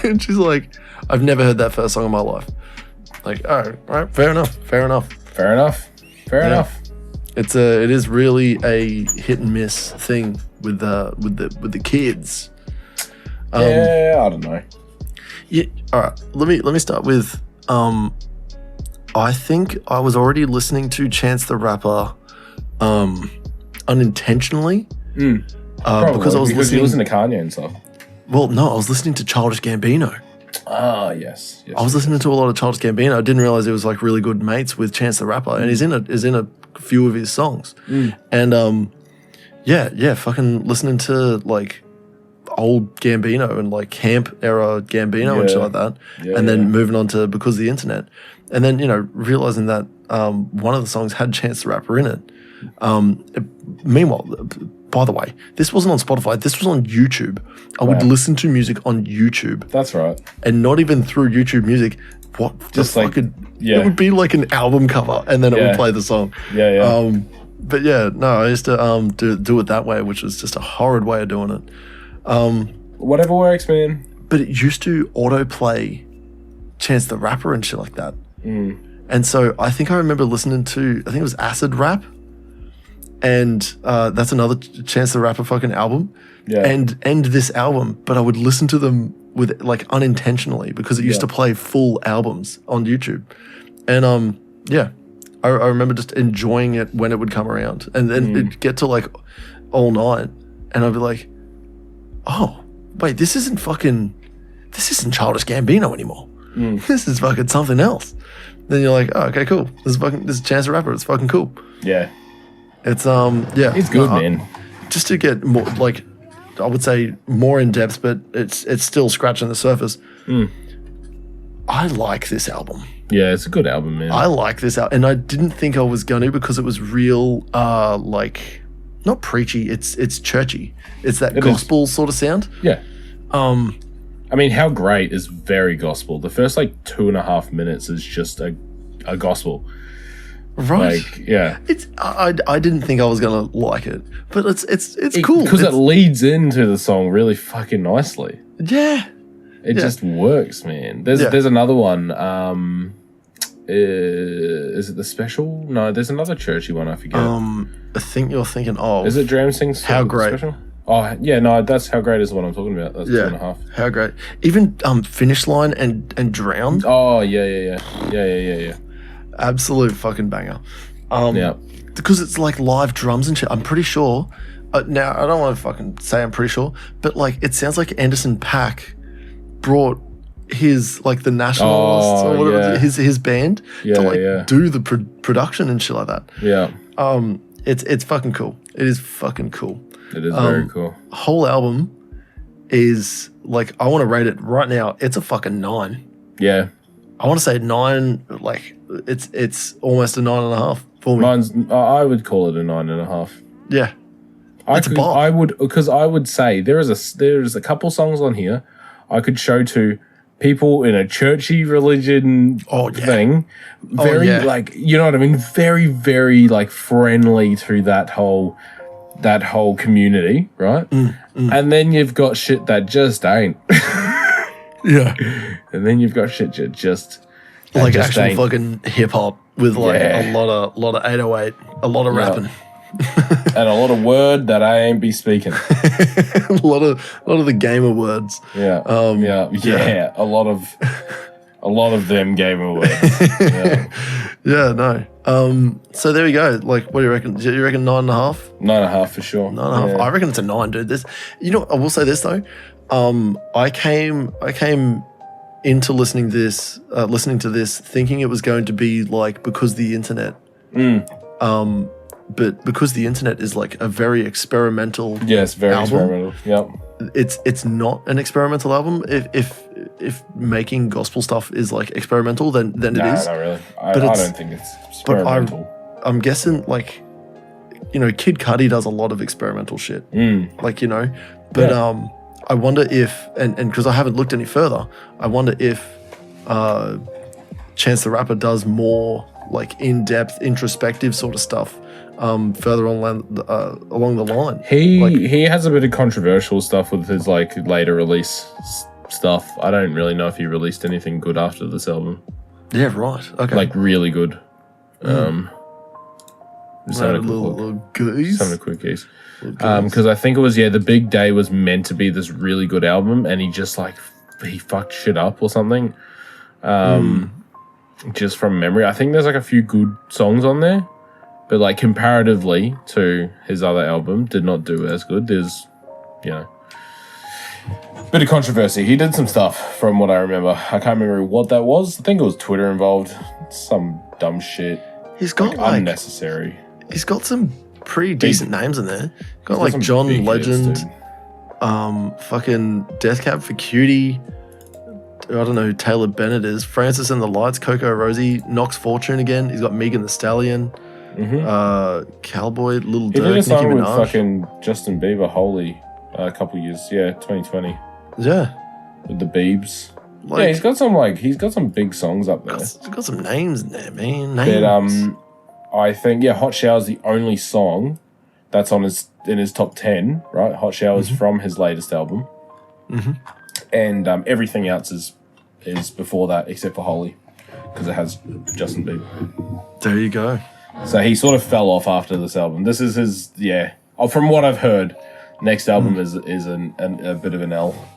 And she's like, I've never heard that first song in my life. Like, all right, fair enough. It is really a hit and miss thing with the kids. I don't know. Yeah, all right. Let me start with. I think I was already listening to Chance the Rapper, unintentionally. Because I was listening. You listen to Kanye and stuff. Well, no, I was listening to Childish Gambino. Ah, yes. I was listening to a lot of Childish Gambino. I didn't realize he was like really good mates with Chance the Rapper, and he's in a few of his songs. And fucking listening to like old Gambino and like camp era Gambino and shit like that, and then moving on to Because of the Internet, and then realizing that one of the songs had Chance the Rapper in it. Meanwhile, by the way, this wasn't on Spotify. This was on YouTube. I would listen to music on YouTube. That's right. And not even through YouTube Music. What just the fuck? It would be like an album cover, and then it would play the song. But yeah, no, I used to do it that way, which was just a horrid way of doing it. Whatever works, man. But it used to autoplay Chance the Rapper and shit like that. And so I think I remember listening to, I think it was Acid Rap. And that's another Chance the Rapper fucking album. Yeah. And this album, but I would listen to them with like unintentionally because it used to play full albums on YouTube. And I remember just enjoying it when it would come around. And then it'd get to like All Night and I'd be like, oh, wait, this isn't Childish Gambino anymore. This is fucking something else. Then you're like, oh, okay, cool. This is Chance the Rapper. It's fucking cool. Yeah. It's It's good, man. Just to get more, like, I would say more in depth, but it's still scratching the surface. I like this album. Yeah, it's a good album, man. I like this album, and I didn't think I was going to because it was real, like, not preachy. It's churchy. It's that gospel sort of sound. Yeah. I mean, How Great is very gospel. The first, like, 2.5 minutes is just a gospel. Right. Like, yeah. I didn't think I was going to like it, but it's cool. Because it leads into the song really fucking nicely. Yeah. It just works, man. There's another one. Is it The Special? No, there's another churchy one, I forget. I think you're thinking of... Is it Dram Sing's How Great? Special? Oh, yeah, no, that's How Great is what I'm talking about. That's 2.5. How Great. Even Finish Line and Drowned. Oh, yeah. Absolute fucking banger. Yeah. Because it's like live drums and shit. I'm pretty sure... now, I don't want to fucking say I'm pretty sure, but like it sounds like Anderson .Paak brought his, like, the Nationalists or whatever, his band to do the production and shit like that. Yeah. It's fucking cool. It is fucking cool. It is very cool. Whole album is, like, I want to rate it right now. It's a fucking 9. Yeah. I want to say 9, like, it's almost a 9.5 for me. I would call it a 9.5. Yeah. I would say there is a couple songs on here I could show to people in a churchy religion thing. Very like, you know what I mean? Very, very like friendly to that whole community, right? And then you've got shit that just ain't. Yeah. And then you've got shit that just like actual fucking hip hop with like a lot of 808, a lot of rapping. And a lot of word that I ain't be speaking. a lot of the gamer words. Yeah. A lot of them gamer words. Yeah, no. So there we go. Like, what do you reckon? Do you reckon 9.5? 9.5 for sure. 9.5. Yeah. I reckon it's a 9, dude. I will say this though. I came into listening to this thinking it was going to be like because the internet. But because the internet is like a very experimental very album, experimental. Yep. It's not an experimental album. If making gospel stuff is like experimental, then it is. Not really. I don't think it's experimental. But I'm guessing, like, you know, Kid Cudi does a lot of experimental shit. Like, you know, but I wonder if, and because I haven't looked any further, I wonder if Chance the Rapper does more like in-depth, introspective sort of stuff further along the line. He has a bit of controversial stuff with his like later release stuff. I don't really know if he released anything good after this album. Yeah, right. Okay. Like really good. Just having a little goose. Having a quick goose. Because I think it was The Big Day was meant to be this really good album, and he just like he fucked shit up or something. Just from memory, I think there's like a few good songs on there, but like comparatively to his other album, did not do as good. There's, you know, bit of controversy. He did some stuff from what I remember. I can't remember what that was. I think it was Twitter involved. Some dumb shit. He's got like unnecessary. He's got some pretty decent names in there. Got like John Legend, fucking Death Cab for Cutie. I don't know who Taylor Bennett is. Francis and the Lights, Coco Rosie, Knox Fortune again. He's got Megan Thee Stallion, Cowboy, Lil Durk, He did a song Nicki with Minaj. fucking Justin Bieber, Holy, a couple years, 2020. Yeah, with the Biebs. Like, he's got some big songs up there. He's got some names in there, man. But I think Hot Shower's the only song that's in his top 10, right? Hot Shower's from his latest album. And everything else is before that, except for Holy, because it has Justin Bieber. There you go. So he sort of fell off after this album. This is his, from what I've heard, next album is a bit of an L.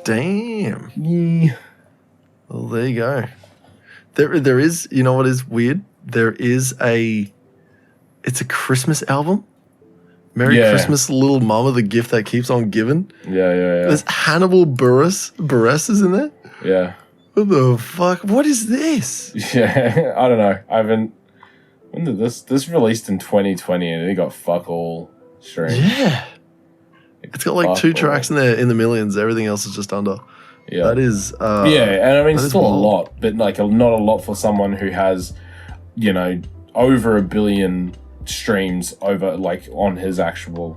Damn. Yeah. Well, there you go. There is, you know what is weird? It's a Christmas album. Merry Christmas, Little Mama, the gift that keeps on giving. Yeah. There's Hannibal Buress is in there. Yeah. What the fuck? What is this? Yeah, I don't know. I haven't. When did this released in 2020 and it got fuck all streams. Yeah. It's got like 2 tracks in there in the millions. Everything else is just under. Yeah. That is. And I mean, still a lot, but like not a lot for someone who has, over 1 billion streams over like on his actual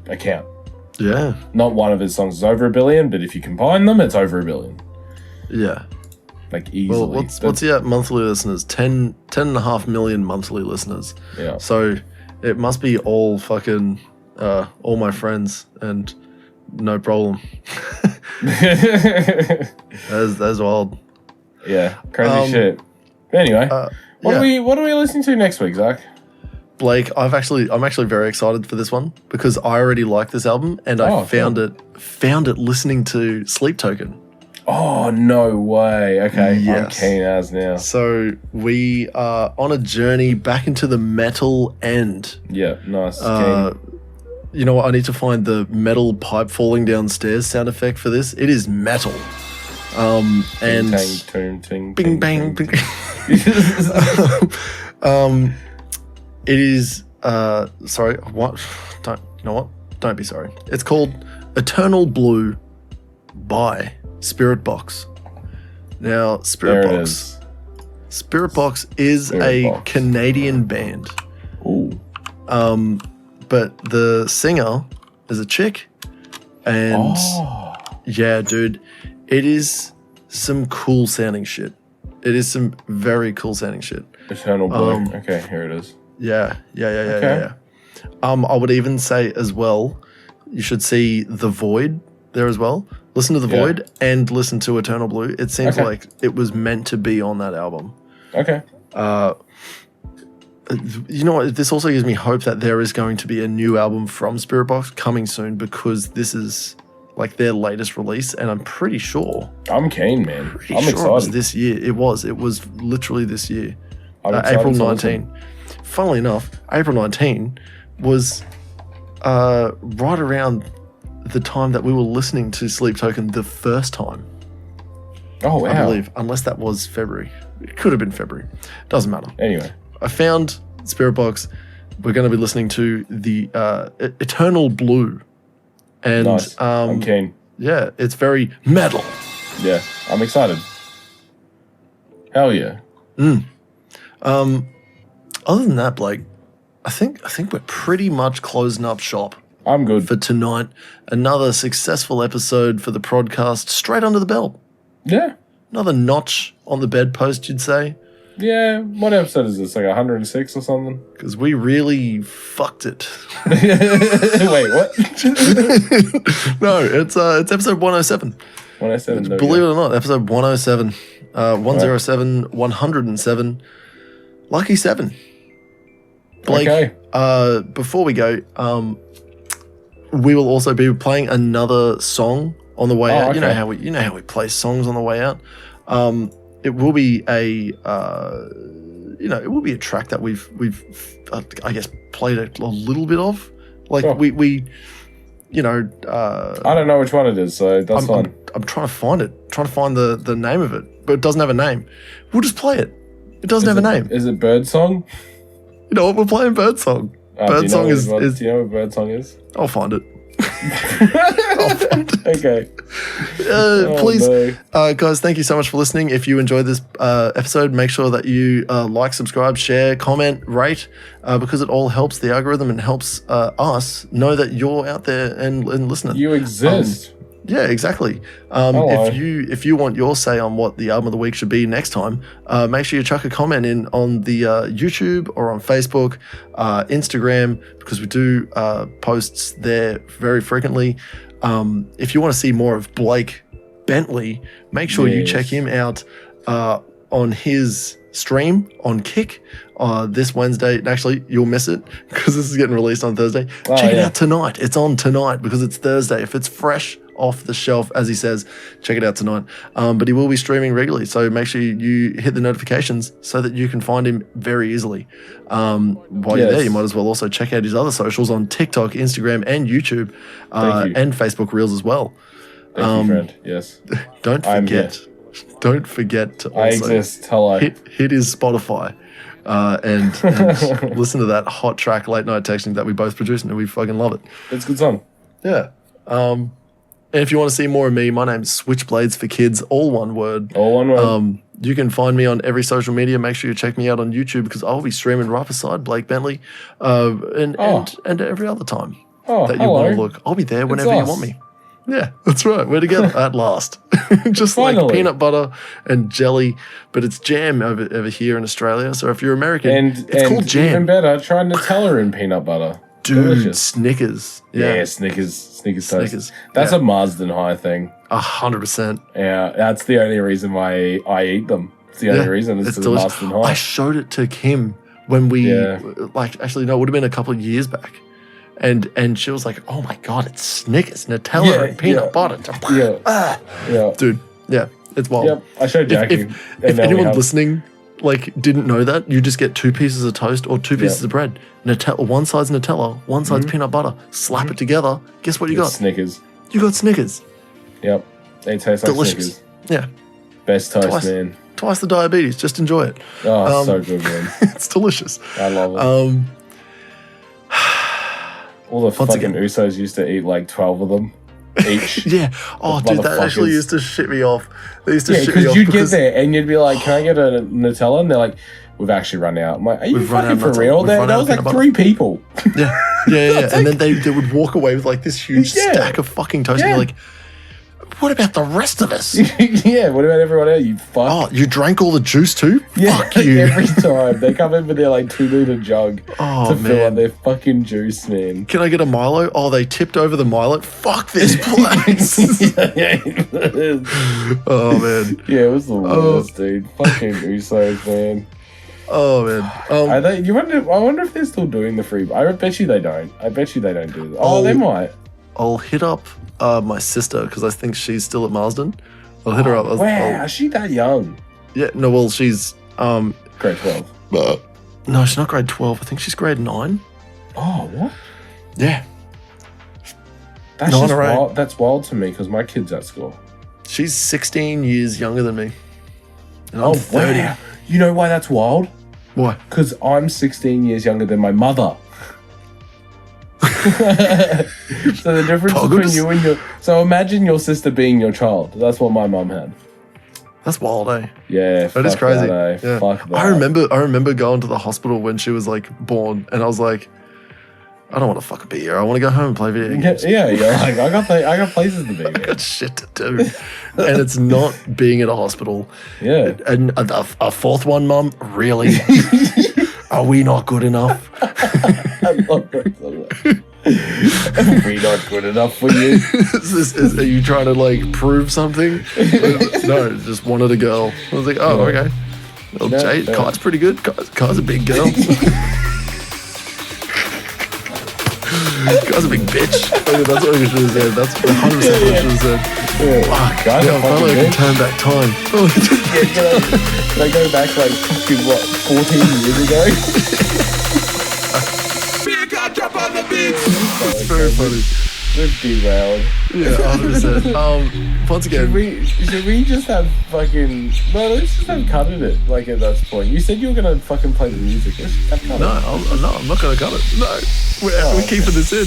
account. Yeah. Not one of his songs is over 1 billion, but if you combine them, it's over 1 billion. Yeah. Like easily. Well, what's he at monthly listeners? 10.5 million monthly listeners. Yeah. So it must be all fucking all my friends and no problem. That's wild. Yeah, crazy shit. Anyway, what are we listening to next week, Zach? Blake, I'm actually very excited for this one because I already like this album and I found it listening to Sleep Token. Oh, no way. Okay, yes. I'm keen as now. So we are on a journey back into the metal end. Yeah, nice. You know what? I need to find the metal pipe falling downstairs sound effect for this. It is metal. And bing bang bing. It is sorry, what? Don't be sorry. It's called Eternal Blue by Spirit Box. Now, Spirit Box is a Canadian band. Ooh. But the singer is a chick. And yeah, dude, it is some cool sounding shit. It is some very cool sounding shit. Eternal Blue. Okay, here it is. Yeah. I would even say as well, you should see The Void there as well. Listen to The Void and listen to Eternal Blue. It seems like it was meant to be on that album. Okay. You know what? This also gives me hope that there is going to be a new album from Spirit Box coming soon because this is like their latest release, and I'm pretty sure. I'm keen, man. I'm excited. It was this year. It was literally this year. April 19. Funnily enough, April 19 was right around the time that we were listening to Sleep Token the first time. Oh, wow. I believe, unless that was February. It could have been February. Doesn't matter. Anyway. I found Spirit Box. We're going to be listening to the Eternal Blue. And, nice. I'm keen. Yeah, it's very metal. Yeah, I'm excited. Hell yeah. Other than that, Blake, I think we're pretty much closing up shop. I'm good. For tonight. Another successful episode for the podcast, straight under the belt. Yeah. Another notch on the bedpost, you'd say. Yeah. What episode is this? Like 106 or something? Because we really fucked it. Wait, what? No, it's episode 107. 107. Believe it or not, episode 107. 107, 107. Lucky 7. Blake, before we go, we will also be playing another song on the way out. Okay. You know how we play songs on the way out. It will be a track that we've I guess played a little bit of. Like we I don't know which one it is, so that's fine. I'm trying to find it. Trying to find the name of it, but it doesn't have a name. We'll just play it. It doesn't have a name. Is it Birdsong? You know what? We're playing Birdsong. Birdsong is. Do you know what Birdsong is? I'll find it. Okay. Please, guys, thank you so much for listening. If you enjoyed this episode, make sure that you like, subscribe, share, comment, rate, because it all helps the algorithm and helps us know that you're out there and listening. You exist. Yeah, exactly. If you want your say on what the album of the week should be next time, make sure you chuck a comment in on the YouTube or on Facebook, Instagram, because we do posts there very frequently. If you want to see more of Blake Bentley, make sure you check him out on his stream on Kick this Wednesday. Actually, you'll miss it because this is getting released on Thursday. Check it out tonight. It's on tonight because it's Thursday. If it's fresh off the shelf, as he says, check it out tonight. But he will be streaming regularly, so make sure you hit the notifications so that you can find him very easily. While you're there, you might as well also check out his other socials on TikTok, Instagram, and YouTube, and Facebook Reels as well. Thank you, friend. Yes. Don't forget. don't forget to I also exist. Hello. hit his Spotify and listen to that hot track, Late Night Texting, that we both produced, and we fucking love it. It's a good song. Yeah. And if you want to see more of me, my name's SwitchBladesForKids, all one word. All one word. You can find me on every social media. Make sure you check me out on YouTube because I'll be streaming right beside Blake Bentley and every other time that you want to look. I'll be there whenever you want me. Yeah, that's right. We're together at last. Just Finally. like peanut butter and jelly, but it's jam over here in Australia. So if you're American, it's called jam. Even better, try Nutella in peanut butter. Dude, delicious. Snickers. Yeah, Snickers toast. That's a Marsden High thing. 100%. Yeah, that's the only reason why I eat them. It's the only reason. It's the Marsden High. I showed it to Kim when we, actually, no, it would have been a couple of years back. And she was like, oh my God, it's Snickers, Nutella, and peanut butter. Dude, yeah, it's wild. Yep, I showed Jackie. If anyone listening didn't know that, you just get 2 pieces of toast or 2 pieces of bread. Nutella, one side's Nutella, one side's peanut butter. Slap it together. Guess what you got? Snickers. You got Snickers. Yep, they taste like delicious. Snickers. Yeah. Best toast, man. Twice the diabetes. Just enjoy it. Oh, so good, man. It's delicious. I love it. All the fucking Usos used to eat like 12 of them each. Yeah. Oh, dude, that actually used to shit me off. They used to shit me off. Because you'd get there and you'd be like, can I get a Nutella? And they're like, we've actually run out. I'm like, are you fucking for real? That was like 3 people. Yeah. And then they would walk away with like this huge stack of fucking toast. And you're like, what about the rest of us? Yeah, what about everyone else? You fuck. Oh, you drank all the juice too? Yeah, fuck you. Every time. They come in with their like 2-liter jug to fill up their fucking juice, man. Can I get a Milo? Oh, they tipped over the Milo? Fuck this place. Oh, man. Yeah, it was the worst, dude. Fucking Usos, man. Oh, man. I wonder if they're still doing the free. I bet you they don't. I bet you they don't do that. Oh, they might. I'll hit up my sister because I think she's still at Marsden. I'll hit her up. Wow, is she that young? Yeah, no, well, she's grade 12. No, she's not grade 12. I think she's grade 9. Oh, what? Yeah. That's just wild. That's wild to me because my kid's at school. She's 16 years younger than me. And I'm 30. Wow. You know why that's wild? Why? Because I'm 16 years younger than my mother. So the difference between you and so imagine your sister being your child. That's what my mum had. That's wild, eh? Yeah, that is crazy. Yeah. Fuck that. I remember going to the hospital when she was like born, and I was like, I don't want to fucking be here. I want to go home and play video games. Yeah. Like I got places to be. I got shit to do, and it's not being at a hospital. Yeah, and a fourth one, Mum. Really? Are we not good enough? I love that. Are we not good enough for you? Are you trying to like prove something? No, just wanted a girl. I was like, oh, okay. Well, Jade, Kai's pretty good. Kai's a big girl. Kai's a big bitch. That's what you should have said. That's 100% what you should have said. Fuck, finally I can turn back time. Can I go back like fucking 14 years ago? Drop on the beat. Very funny. We've derailed. Yeah, 100%. Once again, should we just have fucking? No, let's just have cut it. Like at that point, you said you were gonna fucking play the music. Let's just have cut it. No, I'm not gonna cut it. No, we're keeping this in.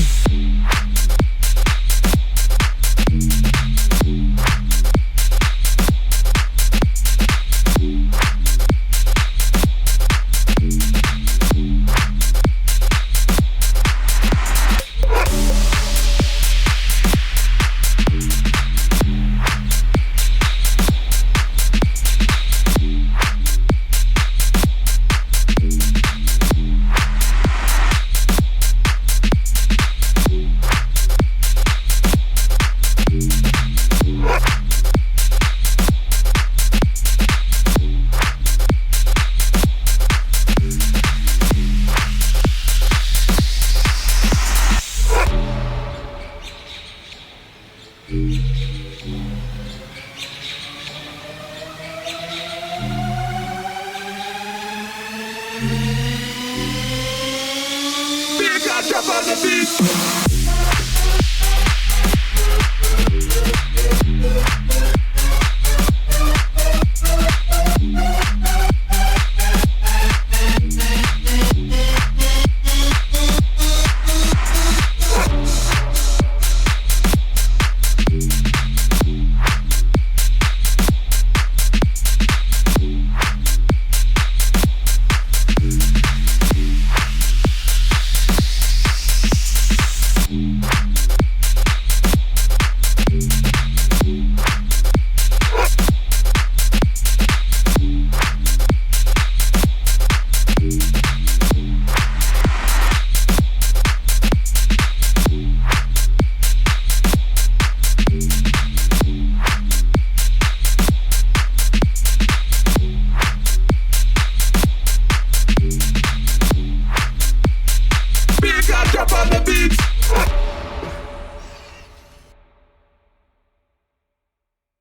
Drop on the beat.